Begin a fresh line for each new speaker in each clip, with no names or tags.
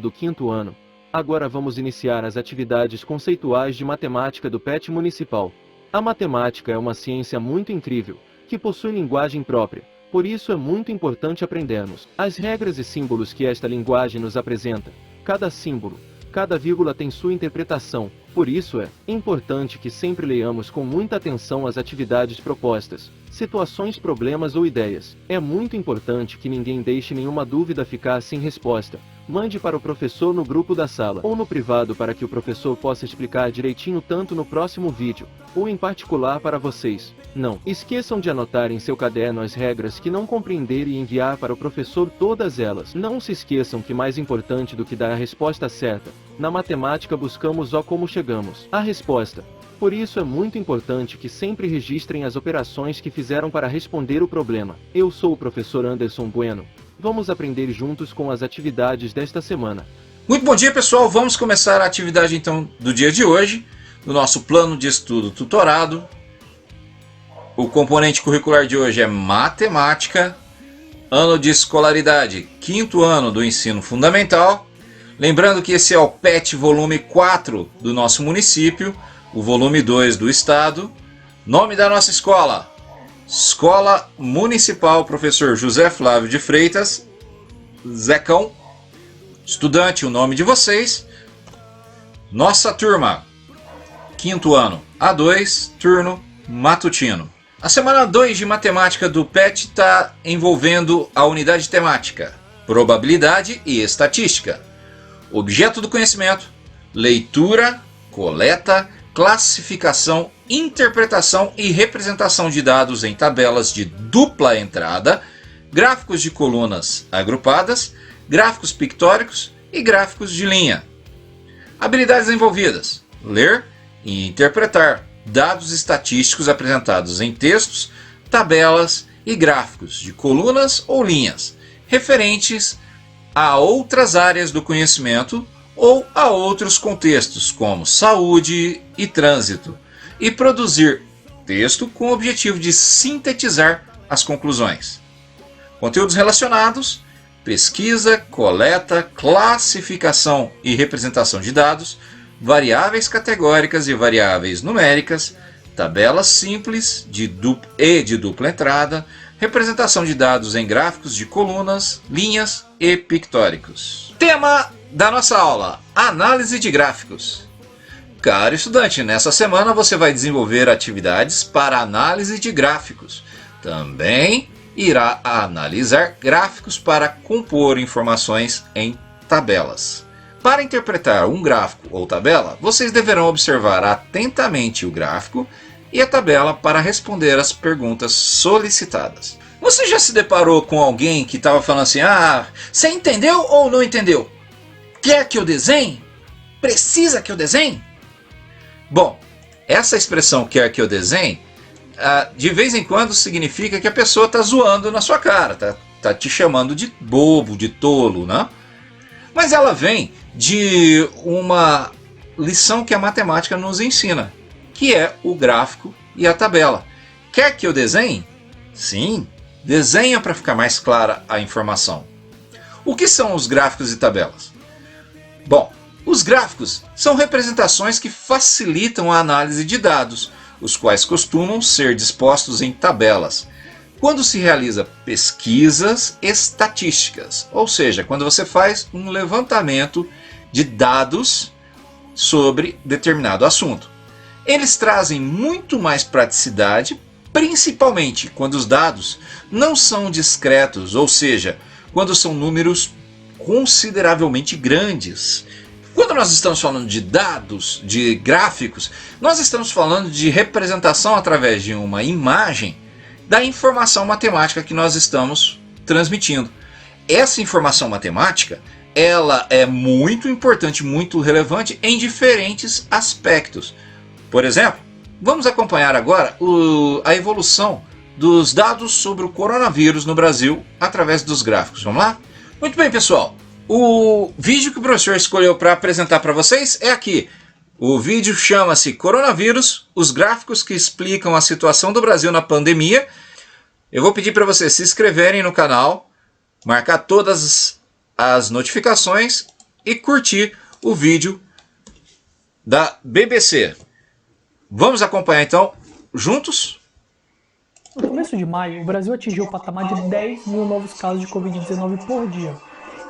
do 5º ano. Agora vamos iniciar as atividades conceituais de matemática do PET Municipal. A matemática é uma ciência muito incrível, que possui linguagem própria, por isso é muito importante aprendermos as regras e símbolos que esta linguagem nos apresenta. Cada símbolo, cada vírgula tem sua interpretação, por isso é importante que sempre leiamos com muita atenção as atividades propostas, situações, problemas ou ideias. É muito importante que ninguém deixe nenhuma dúvida ficar sem resposta. Mande para o professor no grupo da sala ou no privado para que o professor possa explicar direitinho tanto no próximo vídeo, ou em particular para vocês. Não esqueçam de anotar em seu caderno as regras que não compreender e enviar para o professor todas elas. Não se esqueçam que mais importante do que dar a resposta certa, na matemática buscamos como chegamos à resposta. Por isso é muito importante que sempre registrem as operações que fizeram para responder o problema. Eu sou o professor Anderson Bueno. Vamos aprender juntos com as atividades desta semana.
Muito bom dia, pessoal. Vamos começar a atividade então do dia de hoje, do nosso plano de estudo tutorado. O componente curricular de hoje é matemática, ano de escolaridade, 5º ano do ensino fundamental. Lembrando que esse é o PET volume 4 do nosso município, o volume 2 do estado. Nome da nossa escola: Escola Municipal Professor José Flávio de Freitas, Zecão. Estudante, o nome de vocês. Nossa turma, 5º ano, A2, turno matutino. A semana 2 de matemática do PET está envolvendo a unidade temática, probabilidade e estatística. Objeto do conhecimento: leitura, coleta, classificação, interpretação e representação de dados em tabelas de dupla entrada, gráficos de colunas agrupadas, gráficos pictóricos e gráficos de linha. Habilidades envolvidas: ler e interpretar dados estatísticos apresentados em textos, tabelas e gráficos de colunas ou linhas, referentes a outras áreas do conhecimento ou a outros contextos, como saúde e trânsito, e produzir texto com o objetivo de sintetizar as conclusões. Conteúdos relacionados: pesquisa, coleta, classificação e representação de dados, variáveis categóricas e variáveis numéricas, tabelas simples de dupla entrada, representação de dados em gráficos de colunas, linhas e pictóricos. Tema da nossa aula: análise de gráficos. Caro estudante, nessa semana você vai desenvolver atividades para análise de gráficos. Também irá analisar gráficos para compor informações em tabelas. Para interpretar um gráfico ou tabela, vocês deverão observar atentamente o gráfico e a tabela para responder às perguntas solicitadas. Você já se deparou com alguém que estava falando assim: você entendeu ou não entendeu? Quer que eu desenhe? Precisa que eu desenhe? Bom, essa expressão "quer que eu desenhe", de vez em quando significa que a pessoa está zoando na sua cara, tá te chamando de bobo, de tolo, né? Mas ela vem de uma lição que a matemática nos ensina, que é o gráfico e a tabela. Quer que eu desenhe? Sim, desenha para ficar mais clara a informação. O que são os gráficos e tabelas? Bom, os gráficos são representações que facilitam a análise de dados, os quais costumam ser dispostos em tabelas, quando se realiza pesquisas estatísticas, ou seja, quando você faz um levantamento de dados sobre determinado assunto. Eles trazem muito mais praticidade, principalmente quando os dados não são discretos, ou seja, quando são números consideravelmente grandes. Quando nós estamos falando de dados, de gráficos, nós estamos falando de representação através de uma imagem da informação matemática que nós estamos transmitindo. Essa informação matemática, ela é muito importante, muito relevante em diferentes aspectos. Por exemplo, vamos acompanhar agora a evolução dos dados sobre o coronavírus no Brasil através dos gráficos. Vamos lá? Muito bem, pessoal. O vídeo que o professor escolheu para apresentar para vocês é aqui. O vídeo chama-se Coronavírus, os gráficos que explicam a situação do Brasil na pandemia. Eu vou pedir para vocês se inscreverem no canal, marcar todas as notificações e curtir o vídeo da BBC. Vamos acompanhar então juntos?
No começo de maio, o Brasil atingiu o patamar de 10 mil novos casos de Covid-19 por dia.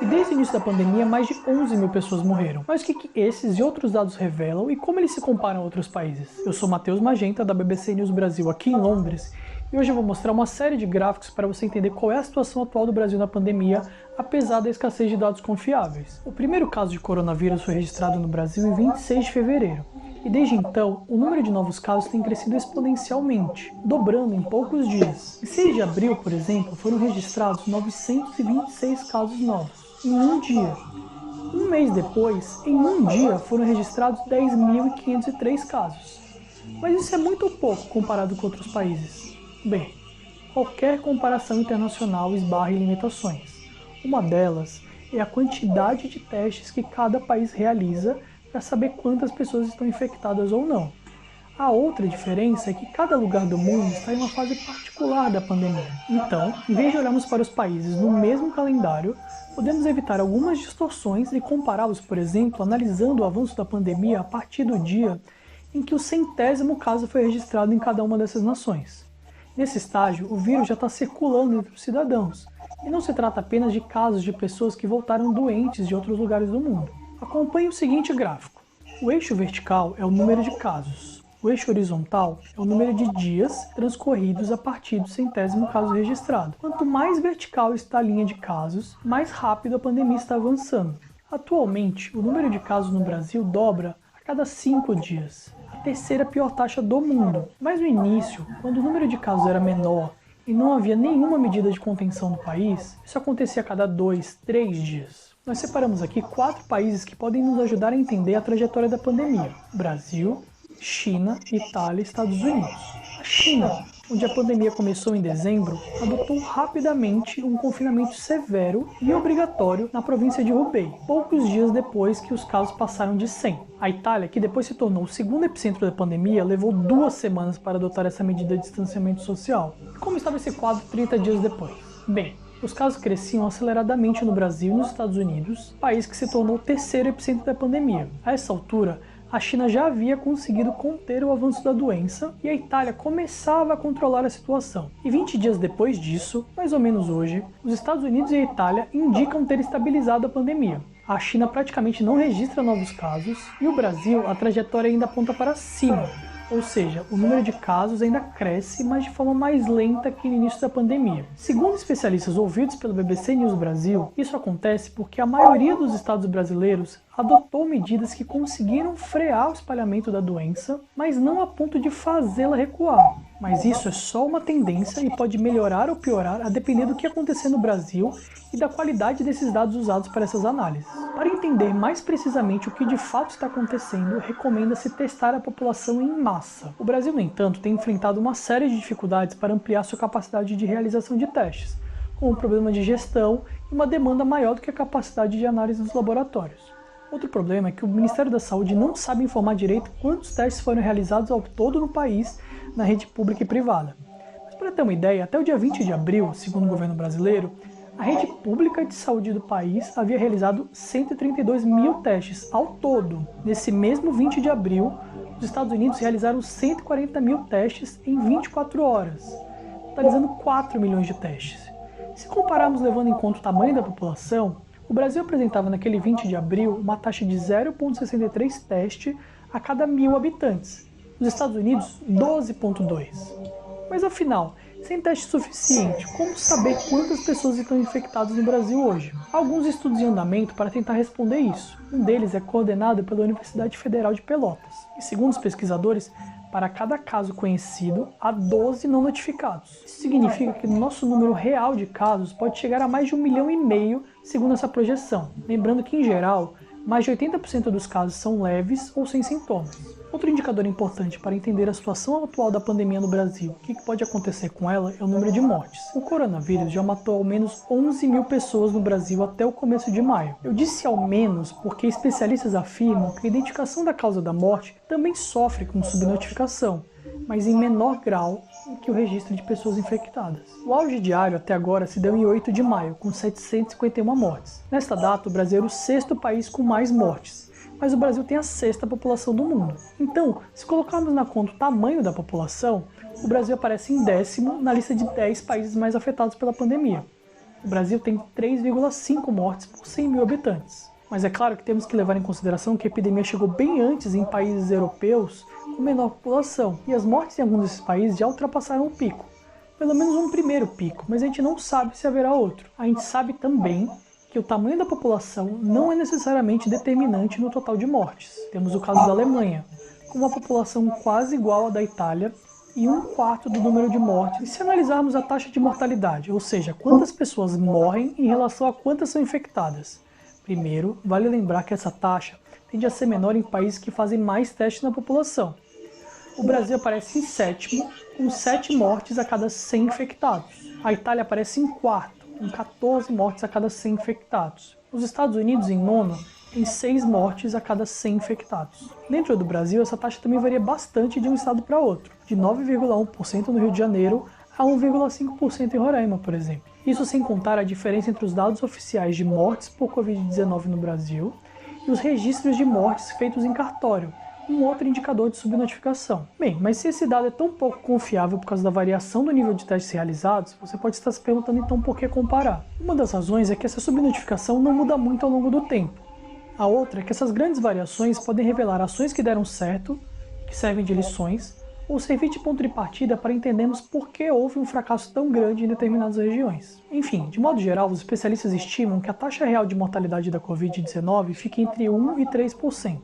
E desde o início da pandemia, mais de 11 mil pessoas morreram. Mas o que esses e outros dados revelam e como eles se comparam a outros países? Eu sou Matheus Magenta, da BBC News Brasil, aqui em Londres, e hoje eu vou mostrar uma série de gráficos para você entender qual é a situação atual do Brasil na pandemia, apesar da escassez de dados confiáveis. O primeiro caso de coronavírus foi registrado no Brasil em 26 de fevereiro. E desde então, o número de novos casos tem crescido exponencialmente, dobrando em poucos dias. Em 6 de abril, por exemplo, foram registrados 926 casos novos, em um dia. Um mês depois, em um dia, foram registrados 10.503 casos. Mas isso é muito pouco comparado com outros países. Bem, qualquer comparação internacional esbarra em limitações. Uma delas é a quantidade de testes que cada país realiza para saber quantas pessoas estão infectadas ou não. A outra diferença é que cada lugar do mundo está em uma fase particular da pandemia. Então, em vez de olharmos para os países no mesmo calendário, podemos evitar algumas distorções e compará-los, por exemplo, analisando o avanço da pandemia a partir do dia em que o 100º caso foi registrado em cada uma dessas nações. Nesse estágio, o vírus já está circulando entre os cidadãos, e não se trata apenas de casos de pessoas que voltaram doentes de outros lugares do mundo. Acompanhe o seguinte gráfico. O eixo vertical é o número de casos. O eixo horizontal é o número de dias transcorridos a partir do 100º caso registrado. Quanto mais vertical está a linha de casos, mais rápido a pandemia está avançando. Atualmente, o número de casos no Brasil dobra a cada 5 dias. A terceira pior taxa do mundo. Mas no início, quando o número de casos era menor e não havia nenhuma medida de contenção no país, isso acontecia a cada 2, 3 dias. Nós separamos aqui 4 países que podem nos ajudar a entender a trajetória da pandemia: Brasil, China, Itália e Estados Unidos. A China, onde a pandemia começou em dezembro, adotou rapidamente um confinamento severo e obrigatório na província de Hubei, poucos dias depois que os casos passaram de 100. A Itália, que depois se tornou o segundo epicentro da pandemia, levou 2 semanas para adotar essa medida de distanciamento social. Como estava esse quadro 30 dias depois? Bem, os casos cresciam aceleradamente no Brasil e nos Estados Unidos, país que se tornou o terceiro epicentro da pandemia. A essa altura, a China já havia conseguido conter o avanço da doença e a Itália começava a controlar a situação. E 20 dias depois disso, mais ou menos hoje, os Estados Unidos e a Itália indicam ter estabilizado a pandemia. A China praticamente não registra novos casos e o Brasil, a trajetória ainda aponta para cima. Ou seja, o número de casos ainda cresce, mas de forma mais lenta que no início da pandemia. Segundo especialistas ouvidos pelo BBC News Brasil, isso acontece porque a maioria dos estados brasileiros adotou medidas que conseguiram frear o espalhamento da doença, mas não a ponto de fazê-la recuar. Mas isso é só uma tendência e pode melhorar ou piorar a depender do que acontecer no Brasil e da qualidade desses dados usados para essas análises. Para entender mais precisamente o que de fato está acontecendo, recomenda-se testar a população em massa. O Brasil, no entanto, tem enfrentado uma série de dificuldades para ampliar sua capacidade de realização de testes, como o problema de gestão e uma demanda maior do que a capacidade de análise dos laboratórios. Outro problema é que o Ministério da Saúde não sabe informar direito quantos testes foram realizados ao todo no país, na rede pública e privada. Mas para ter uma ideia, até o dia 20 de abril, segundo o governo brasileiro, a rede pública de saúde do país havia realizado 132 mil testes ao todo. Nesse mesmo 20 de abril, os Estados Unidos realizaram 140 mil testes em 24 horas, totalizando 4 milhões de testes. Se compararmos levando em conta o tamanho da população, o Brasil apresentava naquele 20 de abril uma taxa de 0,63 teste a cada 1.000 habitantes. Os Estados Unidos, 12,2. Mas afinal, sem teste suficiente, como saber quantas pessoas estão infectadas no Brasil hoje? Há alguns estudos em andamento para tentar responder isso. Um deles é coordenado pela Universidade Federal de Pelotas. E segundo os pesquisadores, para cada caso conhecido, há 12 não notificados. Isso significa que o nosso número real de casos pode chegar a mais de 1,5 milhão, segundo essa projeção. Lembrando que, em geral, mais de 80% dos casos são leves ou sem sintomas. Outro indicador importante para entender a situação atual da pandemia no Brasil, o que pode acontecer com ela, é o número de mortes. O coronavírus já matou ao menos 11 mil pessoas no Brasil até o começo de maio. Eu disse ao menos porque especialistas afirmam que a identificação da causa da morte também sofre com subnotificação, mas em menor grau que o registro de pessoas infectadas. O auge diário até agora se deu em 8 de maio, com 751 mortes. Nesta data, o Brasil era o 6º país com mais mortes, mas o Brasil tem a 6ª população do mundo. Então, se colocarmos na conta o tamanho da população, o Brasil aparece em 10º na lista de 10 países mais afetados pela pandemia. O Brasil tem 3,5 mortes por 100 mil habitantes. Mas é claro que temos que levar em consideração que a epidemia chegou bem antes em países europeus com menor população, e as mortes em alguns desses países já ultrapassaram o pico. Pelo menos um primeiro pico, mas a gente não sabe se haverá outro. A gente sabe também que o tamanho da população não é necessariamente determinante no total de mortes. Temos o caso da Alemanha, com uma população quase igual à da Itália e 1/4 do número de mortes. E se analisarmos a taxa de mortalidade, ou seja, quantas pessoas morrem em relação a quantas são infectadas. Primeiro, vale lembrar que essa taxa tende a ser menor em países que fazem mais testes na população. O Brasil aparece em 7º, com 7 mortes a cada 100 infectados. A Itália aparece em 4º, com 14 mortes a cada 100 infectados. Os Estados Unidos, em 9º, tem 6 mortes a cada 100 infectados. Dentro do Brasil, essa taxa também varia bastante de um estado para outro, de 9,1% no Rio de Janeiro a 1,5% em Roraima, por exemplo. Isso sem contar a diferença entre os dados oficiais de mortes por Covid-19 no Brasil e os registros de mortes feitos em cartório, um outro indicador de subnotificação. Bem, mas se esse dado é tão pouco confiável por causa da variação do nível de testes realizados, você pode estar se perguntando então por que comparar. Uma das razões é que essa subnotificação não muda muito ao longo do tempo. A outra é que essas grandes variações podem revelar ações que deram certo, que servem de lições, ou servir de ponto de partida para entendermos por que houve um fracasso tão grande em determinadas regiões. Enfim, de modo geral, os especialistas estimam que a taxa real de mortalidade da Covid-19 fique entre 1% e 3%,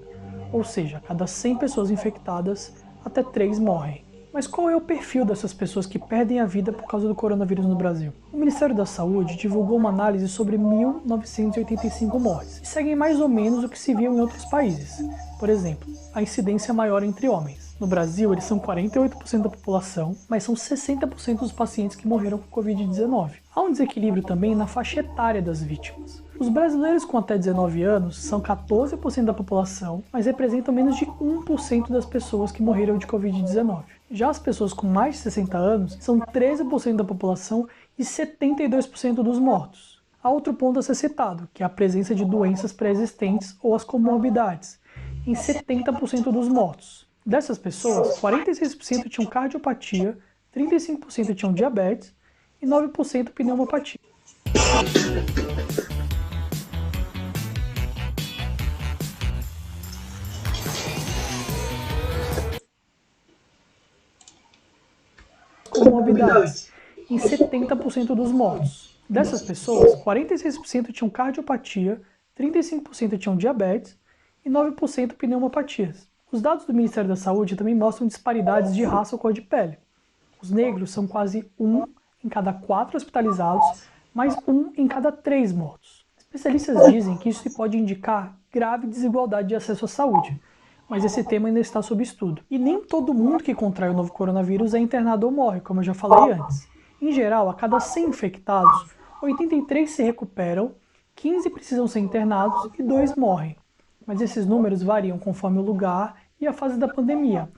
ou seja, a cada 100 pessoas infectadas, até 3 morrem. Mas qual é o perfil dessas pessoas que perdem a vida por causa do coronavírus no Brasil? O Ministério da Saúde divulgou uma análise sobre 1.985 mortes, e seguem mais ou menos o que se viu em outros países. Por exemplo, a incidência maior entre homens. No Brasil, eles são 48% da população, mas são 60% dos pacientes que morreram com Covid-19. Há um desequilíbrio também na faixa etária das vítimas. Os brasileiros com até 19 anos são 14% da população, mas representam menos de 1% das pessoas que morreram de Covid-19. Já as pessoas com mais de 60 anos são 13% da população e 72% dos mortos. Há outro ponto a ser citado, que é a presença de doenças pré-existentes ou as comorbidades, em 70% dos mortos. Dessas pessoas, 46% tinham cardiopatia, 35% tinham diabetes e 9% pneumopatia. Comorbidades, em 70% dos mortos. Dessas pessoas, 46% tinham cardiopatia, 35% tinham diabetes e 9% pneumopatias. Os dados do Ministério da Saúde também mostram disparidades de raça ou cor de pele. Os negros são quase 1 em cada 4 hospitalizados, mais 1 em cada 3 mortos. Especialistas dizem que isso pode indicar grave desigualdade de acesso à saúde, mas esse tema ainda está sob estudo. E nem todo mundo que contrai o novo coronavírus é internado ou morre, como eu já falei antes. Em geral, a cada 100 infectados, 83 se recuperam, 15 precisam ser internados e 2 morrem. Mas esses números variam conforme o lugar e a fase da pandemia.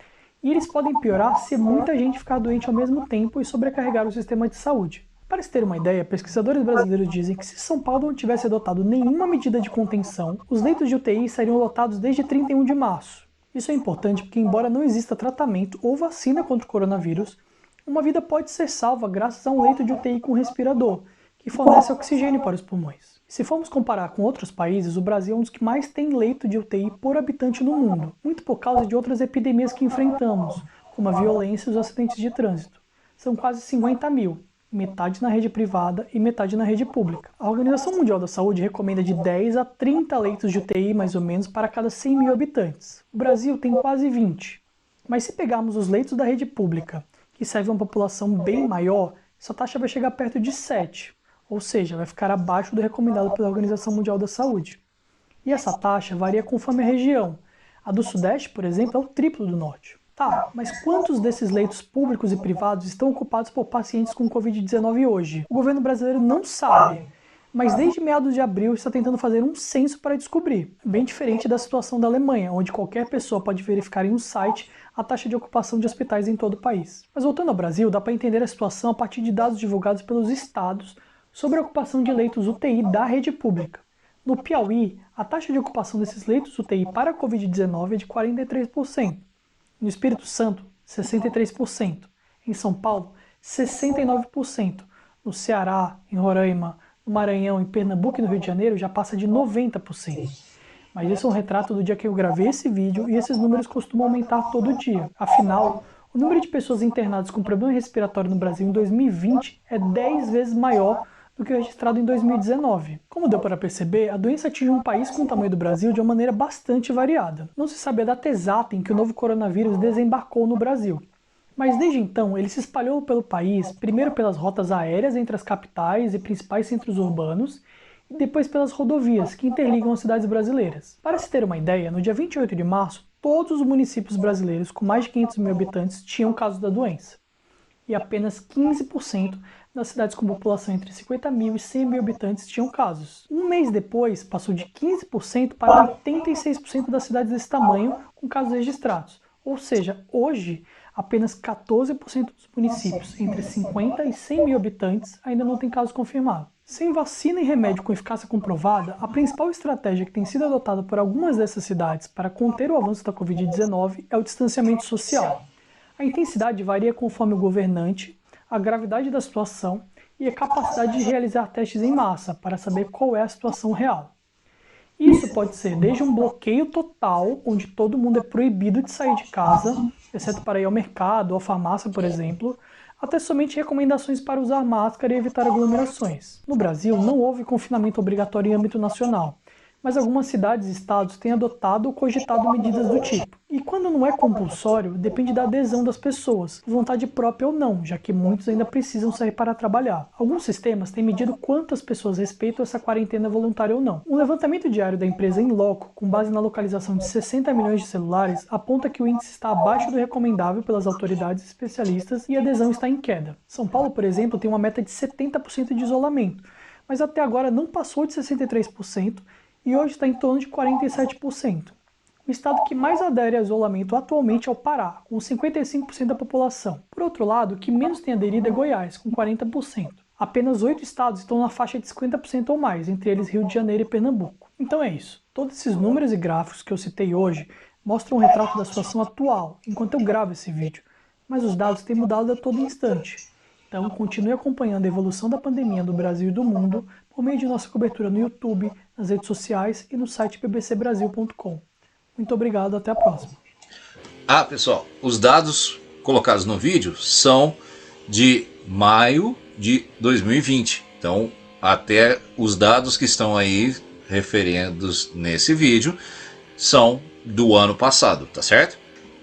E eles podem piorar se muita gente ficar doente ao mesmo tempo e sobrecarregar o sistema de saúde. Para se ter uma ideia, pesquisadores brasileiros dizem que se São Paulo não tivesse adotado nenhuma medida de contenção, os leitos de UTI estariam lotados desde 31 de março. Isso é importante porque, embora não exista tratamento ou vacina contra o coronavírus, uma vida pode ser salva graças a um leito de UTI com respirador, que fornece oxigênio para os pulmões. Se formos comparar com outros países, o Brasil é um dos que mais tem leito de UTI por habitante no mundo, muito por causa de outras epidemias que enfrentamos, como a violência e os acidentes de trânsito. São quase 50 mil, metade na rede privada e metade na rede pública. A Organização Mundial da Saúde recomenda de 10 a 30 leitos de UTI, mais ou menos, para cada 100 mil habitantes. O Brasil tem quase 20. Mas se pegarmos os leitos da rede pública, que servem a uma população bem maior, essa taxa vai chegar perto de 7. Ou seja, vai ficar abaixo do recomendado pela Organização Mundial da Saúde. E essa taxa varia conforme a região. A do Sudeste, por exemplo, é o triplo do Norte. Tá, mas quantos desses leitos públicos e privados estão ocupados por pacientes com Covid-19 hoje? O governo brasileiro não sabe, mas desde meados de abril está tentando fazer um censo para descobrir, bem diferente da situação da Alemanha, onde qualquer pessoa pode verificar em um site a taxa de ocupação de hospitais em todo o país. Mas voltando ao Brasil, dá para entender a situação a partir de dados divulgados pelos estados sobre a ocupação de leitos UTI da rede pública. No Piauí, a taxa de ocupação desses leitos UTI para a Covid-19 é de 43%. No Espírito Santo, 63%. Em São Paulo, 69%. No Ceará, em Roraima, no Maranhão, em Pernambuco e no Rio de Janeiro já passa de 90%. Mas isso é um retrato do dia que eu gravei esse vídeo e esses números costumam aumentar todo dia. Afinal, o número de pessoas internadas com problema respiratório no Brasil em 2020 é 10 vezes maior do que o registrado em 2019. Como deu para perceber, a doença atinge um país com o tamanho do Brasil de uma maneira bastante variada. Não se sabe a data exata em que o novo coronavírus desembarcou no Brasil. Mas desde então, ele se espalhou pelo país, primeiro pelas rotas aéreas entre as capitais e principais centros urbanos, e depois pelas rodovias que interligam as cidades brasileiras. Para se ter uma ideia, no dia 28 de março, todos os municípios brasileiros com mais de 500 mil habitantes tinham casos da doença. E apenas 15% das cidades com população entre 50 mil e 100 mil habitantes tinham casos. Um mês depois, passou de 15% para 86% das cidades desse tamanho com casos registrados. Ou seja, hoje, apenas 14% dos municípios entre 50 e 100 mil habitantes ainda não tem caso confirmado. Sem vacina e remédio com eficácia comprovada, a principal estratégia que tem sido adotada por algumas dessas cidades para conter o avanço da Covid-19 é o distanciamento social. A intensidade varia conforme o governante, a gravidade da situação e a capacidade de realizar testes em massa para saber qual é a situação real. Isso pode ser desde um bloqueio total, onde todo mundo é proibido de sair de casa, exceto para ir ao mercado ou à farmácia, por exemplo, até somente recomendações para usar máscara e evitar aglomerações. No Brasil, não houve confinamento obrigatório em âmbito nacional, mas algumas cidades e estados têm adotado ou cogitado medidas do tipo. E quando não é compulsório, depende da adesão das pessoas, vontade própria ou não, já que muitos ainda precisam sair para trabalhar. Alguns sistemas têm medido quantas pessoas respeitam essa quarentena voluntária ou não. Um levantamento diário da empresa Inloco, com base na localização de 60 milhões de celulares, aponta que o índice está abaixo do recomendável pelas autoridades especialistas e a adesão está em queda. São Paulo, por exemplo, tem uma meta de 70% de isolamento, mas até agora não passou de 63%, e hoje está em torno de 47%. O estado que mais adere a isolamento atualmente é o Pará, com 55% da população. Por outro lado, o que menos tem aderido é Goiás, com 40%. Apenas 8 estados estão na faixa de 50% ou mais, entre eles Rio de Janeiro e Pernambuco. Então é isso. Todos esses números e gráficos que eu citei hoje mostram um retrato da situação atual, enquanto eu gravo esse vídeo, mas os dados têm mudado a todo instante. Então, continue acompanhando a evolução da pandemia no Brasil e do mundo por meio de nossa cobertura no YouTube, nas redes sociais e no site bbcbrasil.com. Muito obrigado, até a próxima.
Pessoal, os dados colocados no vídeo são de maio de 2020. Então, até os dados que estão aí referidos nesse vídeo são do ano passado, tá certo?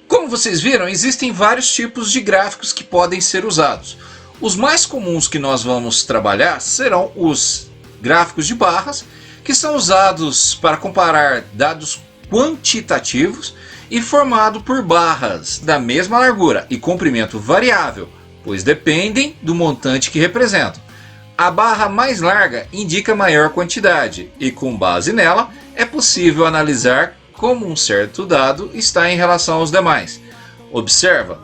Como vocês viram, existem vários tipos de gráficos que podem ser usados. Os mais comuns que nós vamos trabalhar serão os gráficos de barras, que são usados para comparar dados quantitativos e formado por barras da mesma largura e comprimento variável, pois dependem do montante que representam. A barra mais larga indica maior quantidade e, com base nela, é possível analisar como um certo dado está em relação aos demais. Observa,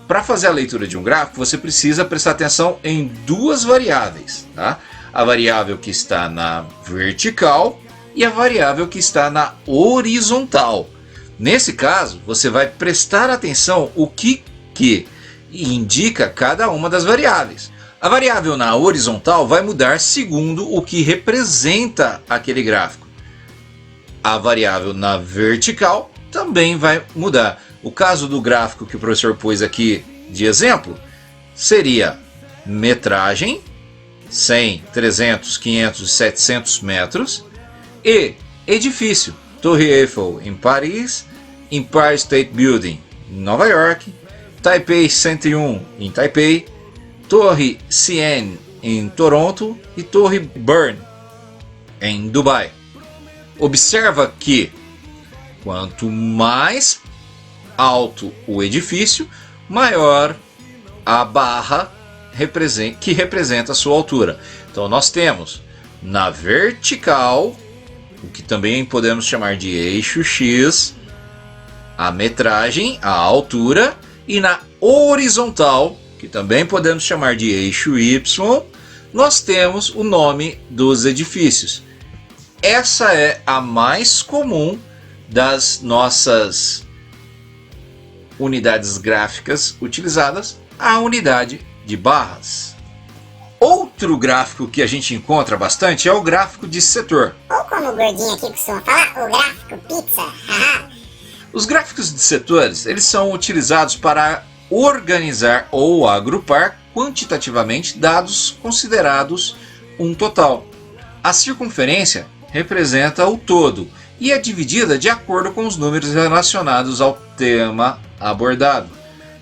para fazer a leitura de um gráfico, você precisa prestar atenção em duas variáveis, tá? A variável que está na vertical e a variável que está na horizontal. Nesse caso, você vai prestar atenção o que indica cada uma das variáveis. A variável na horizontal vai mudar segundo o que representa aquele gráfico. A variável na vertical também vai mudar. O caso do gráfico que o professor pôs aqui de exemplo seria metragem, 100, 300, 500, 700 metros, e edifício, Torre Eiffel em Paris, Empire State Building em Nova York, Taipei 101 em Taipei, Torre CN em Toronto e Torre Burn em Dubai. Observa que quanto mais alto o edifício, maior a barra que representa a sua altura. Então nós temos na vertical, o que também podemos chamar de eixo X, a metragem, a altura, e na horizontal, que também podemos chamar de eixo Y, nós temos o nome dos edifícios. Essa é a mais comum das nossas unidades gráficas utilizadas, a unidade de barras. Outro gráfico que a gente encontra bastante é o gráfico de setor.
Ou como o gordinho aqui costuma falar, o gráfico pizza.
Os gráficos de setores, eles são utilizados para organizar ou agrupar quantitativamente dados considerados um total. A circunferência representa o todo e é dividida de acordo com os números relacionados ao tema abordado.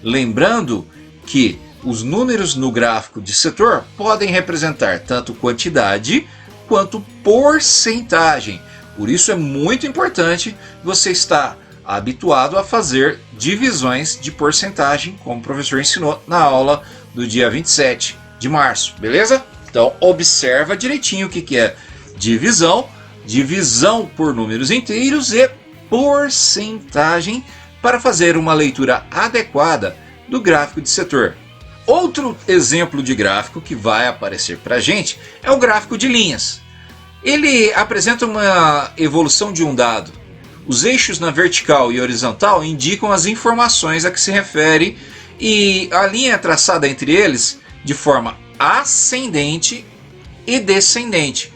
Lembrando que os números no gráfico de setor podem representar tanto quantidade quanto porcentagem. Por isso é muito importante você estar habituado a fazer divisões de porcentagem, como o professor ensinou na aula do dia 27 de março, beleza? Então observa direitinho o que é divisão, divisão por números inteiros e porcentagem para fazer uma leitura adequada do gráfico de setor. Outro exemplo de gráfico que vai aparecer para a gente é o gráfico de linhas. Ele apresenta uma evolução de um dado. Os eixos na vertical e horizontal indicam as informações a que se refere e a linha é traçada entre eles de forma ascendente e descendente,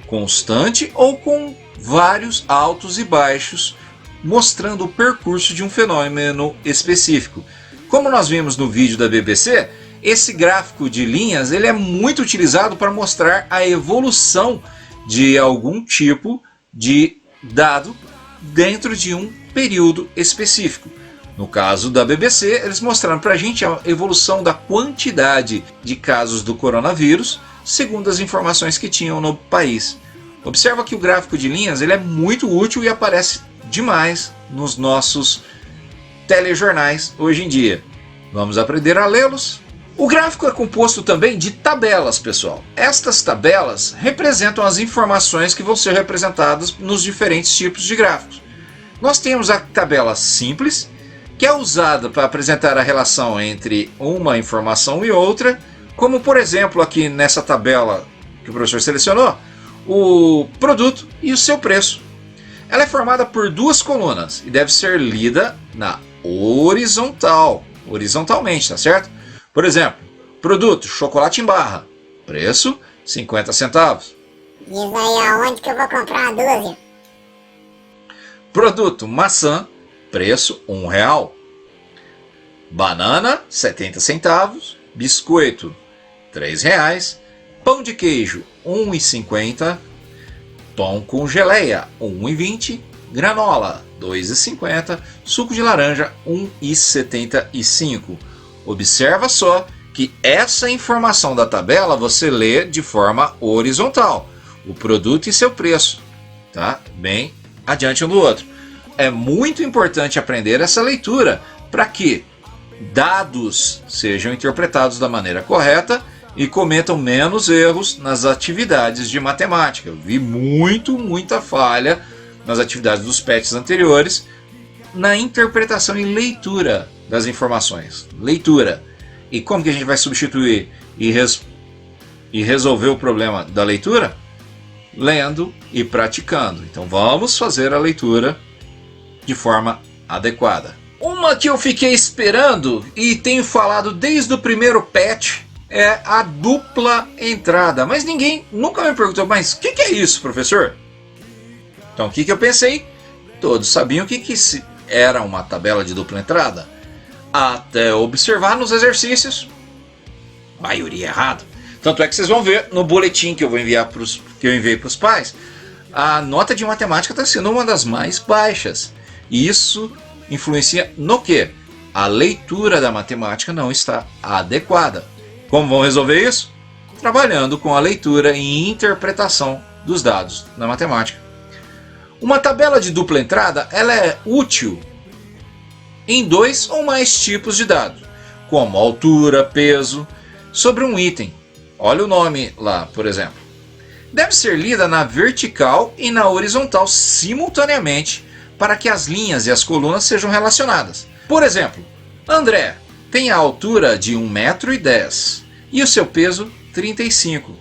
constante ou com vários altos e baixos, mostrando o percurso de um fenômeno específico. Como nós vimos no vídeo da BBC, esse gráfico de linhas ele é muito utilizado para mostrar a evolução de algum tipo de dado dentro de um período específico. No caso da BBC, eles mostraram para a gente a evolução da quantidade de casos do coronavírus, segundo as informações que tinham no país. Observa que o gráfico de linhas ele é muito útil e aparece demais nos nossos telejornais hoje em dia. Vamos aprender a lê-los? O gráfico é composto também de tabelas, pessoal. Estas tabelas representam as informações que vão ser representadas nos diferentes tipos de gráficos. Nós temos a tabela simples, que é usada para apresentar a relação entre uma informação e outra, como por exemplo aqui nessa tabela que o professor selecionou, o produto e o seu preço. Ela é formada por duas colunas e deve ser lida na horizontalmente, tá certo? Por exemplo, produto, chocolate em barra, preço 50 centavos.
Diz aí aonde que eu vou comprar uma dúzia.
Produto, maçã, preço R$1. Banana, 70 centavos. Biscoito, R$3. Pão de queijo, R$1,50. Pão com geleia, R$1,20. Granola, R$2,50. Suco de laranja, R$1,75. Observa só que essa informação da tabela você lê de forma horizontal. O produto e seu preço, tá? Bem adiante um do outro. É muito importante aprender essa leitura para que dados sejam interpretados da maneira correta e cometam menos erros nas atividades de matemática. Eu vi muita falha nas atividades dos PETs anteriores na interpretação e leitura das informações. Leitura. E como que a gente vai substituir e resolver o problema da leitura? Lendo e praticando. Então vamos fazer a leitura de forma adequada. Uma que eu fiquei esperando e tenho falado desde o primeiro PET é a dupla entrada. Mas ninguém nunca me perguntou, mas o que é isso, professor? Então o que eu pensei? Todos sabiam o que era uma tabela de dupla entrada. Até observar nos exercícios, maioria errado. Tanto é que vocês vão ver no boletim que eu enviei para os pais, a nota de matemática está sendo uma das mais baixas. E isso influencia no quê? A leitura da matemática não está adequada. Como vão resolver isso? Trabalhando com a leitura e interpretação dos dados na matemática. Uma tabela de dupla entrada ela é útil em 2 ou mais tipos de dados, como altura, peso, sobre um item. Olha o nome lá, por exemplo. deve ser lida na vertical e na horizontal simultaneamente para que as linhas e as colunas sejam relacionadas. Por exemplo, André tem a altura de 1,10 m e o seu peso 35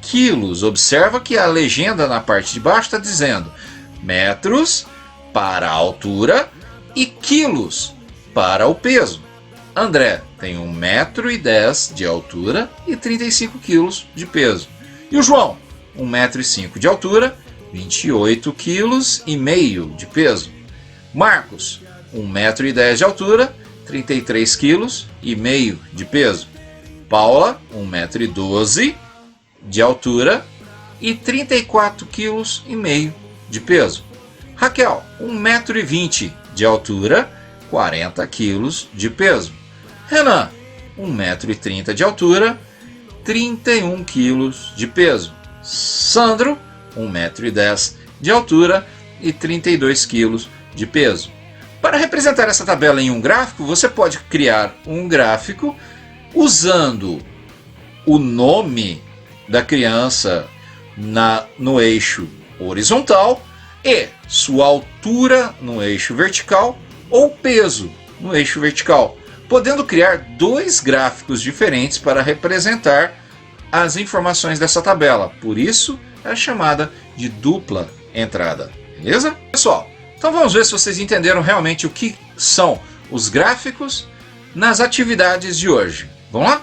quilos. Observa que a legenda na parte de baixo está dizendo metros para a altura e quilos para o peso. André tem 1,10 m de altura e 35 quilos de peso. E o João, 1,05 m de altura, 28,5 kg de peso. Marcos, 1,10 m de altura, 33,5 kg de peso. Paula, 1,12 m de altura e 34,5 kg de peso. Raquel, 1,20 m de altura, 40 kg de peso. Renan, 1,30 m de altura, 31 kg de peso. Sandro, 1,10 m de altura e 32 kg de peso. Para representar essa tabela em um gráfico, você pode criar um gráfico usando o nome da criança no eixo horizontal e sua altura no eixo vertical ou peso no eixo vertical, podendo criar dois gráficos diferentes para representar as informações dessa tabela. Por isso é chamada de dupla entrada. Beleza? Pessoal, então vamos ver se vocês entenderam realmente o que são os gráficos nas atividades de hoje. Vamos lá?